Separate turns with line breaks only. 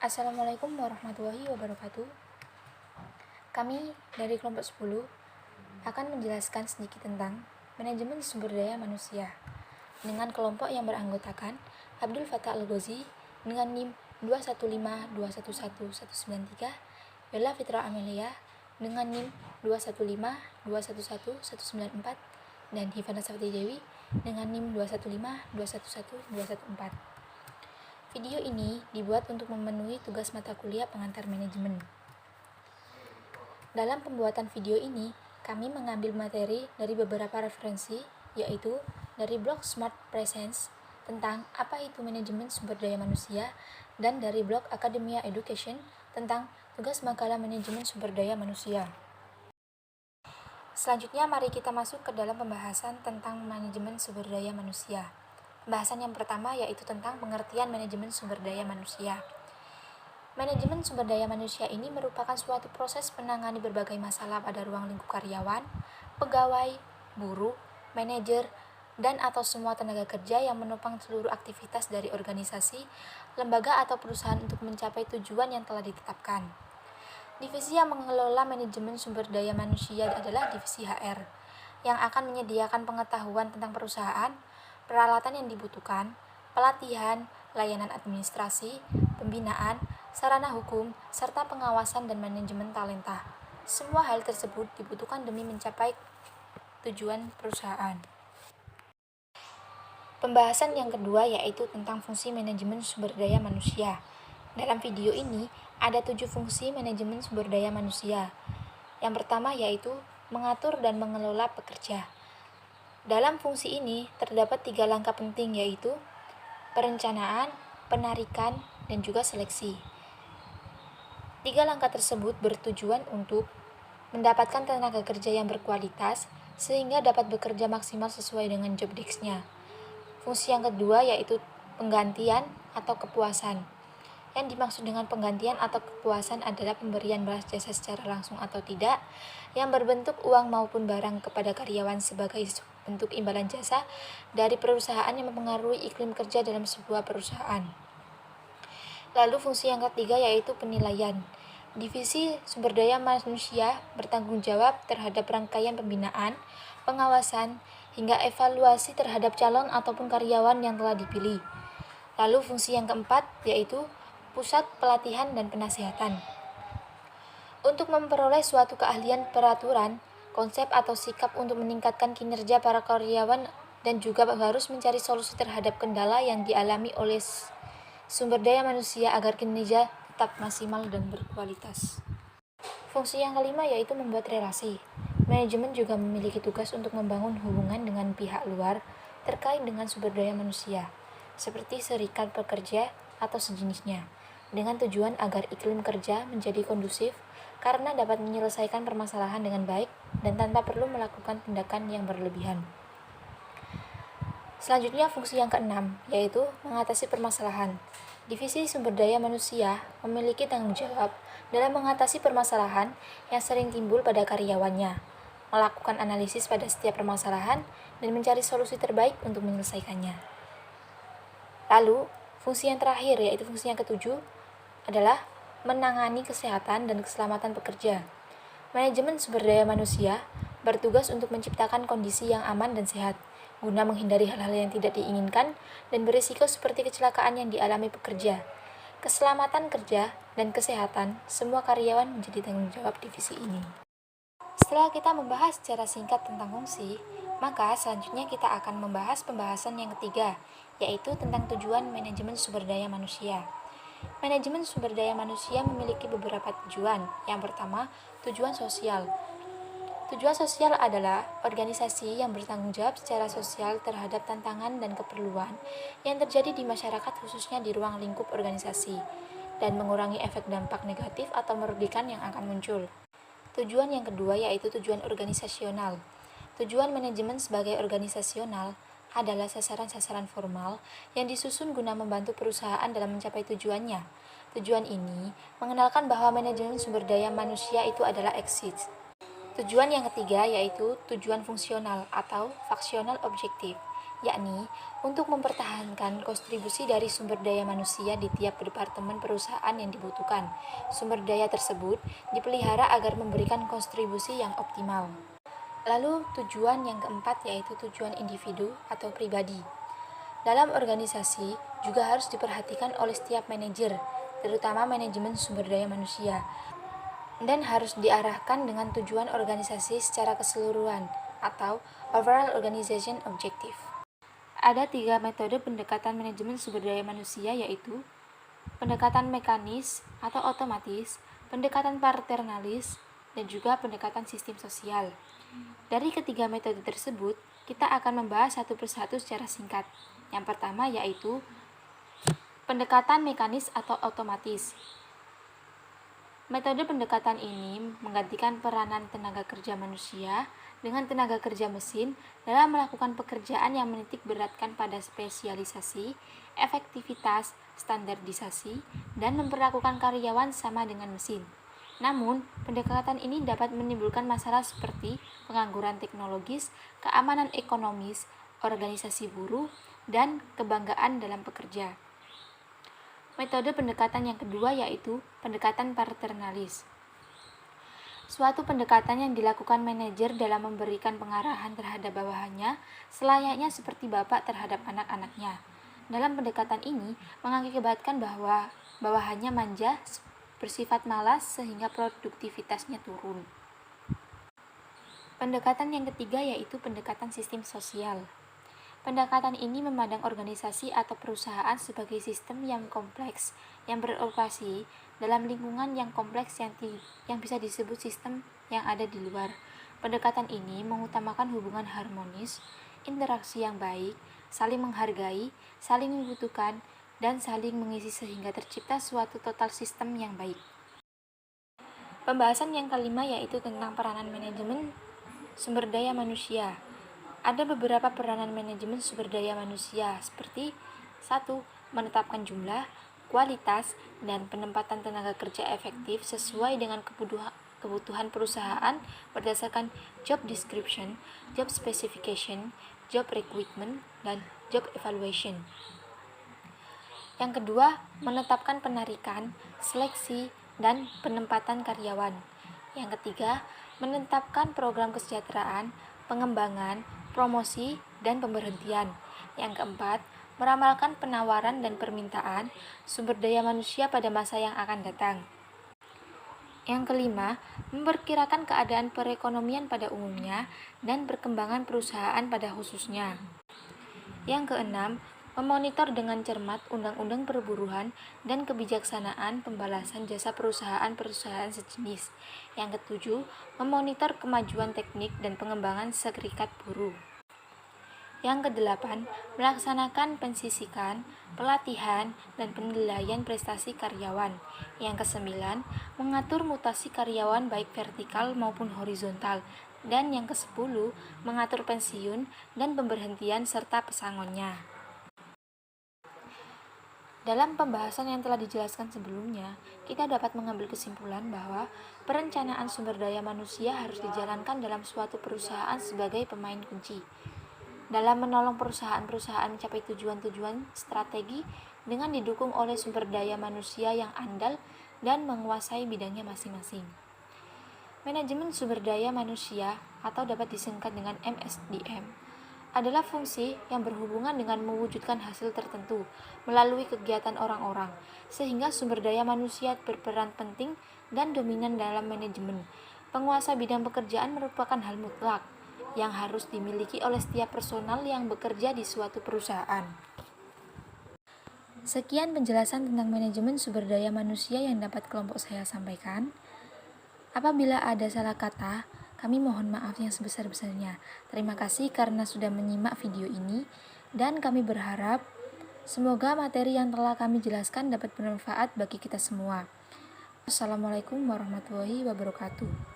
Assalamualaikum warahmatullahi wabarakatuh. Kami dari kelompok 10 akan menjelaskan sedikit tentang manajemen sumber daya manusia dengan kelompok yang beranggotakan Abdul Fattah Al-Ghozi dengan NIM 215211193, Bella Fitra Amelia dengan NIM 215211194, dan Hifana Safti Dewi dengan NIM 215211214. Video ini dibuat untuk memenuhi tugas mata kuliah pengantar manajemen. Dalam pembuatan video ini, kami mengambil materi dari beberapa referensi, yaitu dari blog Smart Presence tentang apa itu manajemen sumber daya manusia, dan dari blog Academia Education tentang tugas makalah manajemen sumber daya manusia. Selanjutnya, mari kita masuk ke dalam pembahasan tentang manajemen sumber daya manusia. Pembahasan yang pertama yaitu tentang pengertian manajemen sumber daya manusia. Manajemen sumber daya manusia ini merupakan suatu proses menangani berbagai masalah pada ruang lingkup karyawan, pegawai, buruh, manajer, dan atau semua tenaga kerja yang menopang seluruh aktivitas dari organisasi, lembaga atau perusahaan untuk mencapai tujuan yang telah ditetapkan. Divisi yang mengelola manajemen sumber daya manusia adalah divisi HR, yang akan menyediakan pengetahuan tentang perusahaan, peralatan yang dibutuhkan, pelatihan, layanan administrasi, pembinaan, sarana hukum, serta pengawasan dan manajemen talenta. Semua hal tersebut dibutuhkan demi mencapai tujuan perusahaan. Pembahasan yang kedua yaitu tentang fungsi manajemen sumber daya manusia. Dalam video ini, ada 7 fungsi manajemen sumber daya manusia. Yang pertama yaitu mengatur dan mengelola pekerja. Dalam fungsi ini terdapat 3 langkah penting yaitu perencanaan, penarikan, dan juga seleksi. 3 langkah tersebut bertujuan untuk mendapatkan tenaga kerja yang berkualitas sehingga dapat bekerja maksimal sesuai dengan job desk-nya. Fungsi yang kedua yaitu penggantian atau kepuasan. Yang dimaksud dengan penggantian atau kepuasan adalah pemberian balas jasa secara langsung atau tidak yang berbentuk uang maupun barang kepada karyawan sebagai bentuk imbalan jasa dari perusahaan yang mempengaruhi iklim kerja dalam sebuah perusahaan. Lalu fungsi yang ketiga yaitu penilaian. Divisi sumber daya manusia bertanggung jawab terhadap rangkaian pembinaan, pengawasan, hingga evaluasi terhadap calon ataupun karyawan yang telah dipilih. Lalu fungsi yang keempat yaitu pusat pelatihan dan penasihatan. Untuk memperoleh suatu keahlian peraturan, konsep atau sikap untuk meningkatkan kinerja para karyawan dan juga harus mencari solusi terhadap kendala yang dialami oleh sumber daya manusia agar kinerja tetap maksimal dan berkualitas. Fungsi yang kelima yaitu membuat relasi. Manajemen juga memiliki tugas untuk membangun hubungan dengan pihak luar terkait dengan sumber daya manusia, seperti serikat pekerja atau sejenisnya, dengan tujuan agar iklim kerja menjadi kondusif karena dapat menyelesaikan permasalahan dengan baik dan tanpa perlu melakukan tindakan yang berlebihan. Selanjutnya fungsi yang keenam, yaitu mengatasi permasalahan. Divisi sumber daya manusia memiliki tanggung jawab dalam mengatasi permasalahan yang sering timbul pada karyawannya, melakukan analisis pada setiap permasalahan, dan mencari solusi terbaik untuk menyelesaikannya. Lalu, fungsi yang terakhir yaitu fungsi yang ketujuh adalah menangani kesehatan dan keselamatan pekerja. Manajemen sumber daya manusia bertugas untuk menciptakan kondisi yang aman dan sehat, guna menghindari hal-hal yang tidak diinginkan dan berisiko seperti kecelakaan yang dialami pekerja. Keselamatan kerja dan kesehatan semua karyawan menjadi tanggung jawab divisi ini. Setelah kita membahas secara singkat tentang fungsi, maka selanjutnya kita akan membahas pembahasan yang ketiga, yaitu tentang tujuan manajemen sumber daya manusia. Manajemen sumber daya manusia memiliki beberapa tujuan. Yang pertama, tujuan sosial. Tujuan sosial adalah organisasi yang bertanggung jawab secara sosial terhadap tantangan dan keperluan yang terjadi di masyarakat khususnya di ruang lingkup organisasi, dan mengurangi efek dampak negatif atau merugikan yang akan muncul. Tujuan yang kedua yaitu tujuan organisasional. Tujuan manajemen sebagai organisasional adalah sasaran-sasaran formal yang disusun guna membantu perusahaan dalam mencapai tujuannya. Tujuan ini mengenalkan bahwa manajemen sumber daya manusia itu adalah exist. Tujuan yang ketiga yaitu tujuan fungsional atau functional objective, yakni untuk mempertahankan kontribusi dari sumber daya manusia di tiap departemen perusahaan yang dibutuhkan. Sumber daya tersebut dipelihara agar memberikan kontribusi yang optimal. Lalu tujuan yang keempat yaitu tujuan individu atau pribadi. Dalam organisasi juga harus diperhatikan oleh setiap manajer, terutama manajemen sumber daya manusia, dan harus diarahkan dengan tujuan organisasi secara keseluruhan atau overall organization objective. Ada 3 metode pendekatan manajemen sumber daya manusia, yaitu pendekatan mekanis atau otomatis, pendekatan paternalis, dan juga pendekatan sistem sosial. Dari ketiga metode tersebut, kita akan membahas satu persatu secara singkat. Yang pertama yaitu pendekatan mekanis atau otomatis. Metode pendekatan ini menggantikan peranan tenaga kerja manusia dengan tenaga kerja mesin dalam melakukan pekerjaan yang menitik beratkan pada spesialisasi, efektivitas, standarisasi, dan memperlakukan karyawan sama dengan mesin. Namun, pendekatan ini dapat menimbulkan masalah seperti pengangguran teknologis, keamanan ekonomis, organisasi buruh, dan kebanggaan dalam pekerja. Metode pendekatan yang kedua yaitu pendekatan paternalis. Suatu pendekatan yang dilakukan manajer dalam memberikan pengarahan terhadap bawahannya selayaknya seperti bapak terhadap anak-anaknya. Dalam pendekatan ini mengakibatkan bahwa bawahannya manja, bersifat malas sehingga produktivitasnya turun. Pendekatan yang ketiga yaitu pendekatan sistem sosial. Pendekatan ini memandang organisasi atau perusahaan sebagai sistem yang kompleks yang beroperasi dalam lingkungan yang kompleks yang bisa disebut sistem yang ada di luar. Pendekatan ini mengutamakan hubungan harmonis, interaksi yang baik, saling menghargai, saling membutuhkan, dan saling mengisi sehingga tercipta suatu total sistem yang baik. Pembahasan yang kelima yaitu tentang peranan manajemen sumber daya manusia. Ada beberapa peranan manajemen sumber daya manusia seperti 1. Menetapkan jumlah, kualitas, dan penempatan tenaga kerja efektif sesuai dengan kebutuhan perusahaan berdasarkan job description, job specification, job requirement, dan job evaluation. Yang kedua, menetapkan penarikan, seleksi, dan penempatan karyawan. Yang ketiga, menetapkan program kesejahteraan, pengembangan, promosi, dan pemberhentian. Yang keempat, meramalkan penawaran dan permintaan sumber daya manusia pada masa yang akan datang. Yang kelima, memperkirakan keadaan perekonomian pada umumnya dan perkembangan perusahaan pada khususnya. Yang keenam, memonitor dengan cermat undang-undang perburuhan dan kebijaksanaan pembalasan jasa perusahaan-perusahaan sejenis. Yang ketujuh, memonitor kemajuan teknik dan pengembangan serikat buruh. Yang kedelapan, melaksanakan pensisikan, pelatihan, dan penilaian prestasi karyawan. Yang kesembilan, mengatur mutasi karyawan baik vertikal maupun horizontal. Dan yang kesepuluh, mengatur pensiun dan pemberhentian serta pesangonnya. Dalam pembahasan yang telah dijelaskan sebelumnya, kita dapat mengambil kesimpulan bahwa perencanaan sumber daya manusia harus dijalankan dalam suatu perusahaan sebagai pemain kunci dalam menolong perusahaan-perusahaan mencapai tujuan-tujuan strategi dengan didukung oleh sumber daya manusia yang andal dan menguasai bidangnya masing-masing. Manajemen sumber daya manusia atau dapat disingkat dengan MSDM adalah fungsi yang berhubungan dengan mewujudkan hasil tertentu melalui kegiatan orang-orang, sehingga sumber daya manusia berperan penting dan dominan dalam manajemen. Penguasa bidang pekerjaan merupakan hal mutlak yang harus dimiliki oleh setiap personal yang bekerja di suatu perusahaan. Sekian penjelasan tentang manajemen sumber daya manusia yang dapat kelompok saya sampaikan. Apabila ada salah kata, kami mohon maaf yang sebesar-besarnya. Terima kasih karena sudah menyimak video ini, dan kami berharap semoga materi yang telah kami jelaskan dapat bermanfaat bagi kita semua. Wassalamualaikum warahmatullahi wabarakatuh.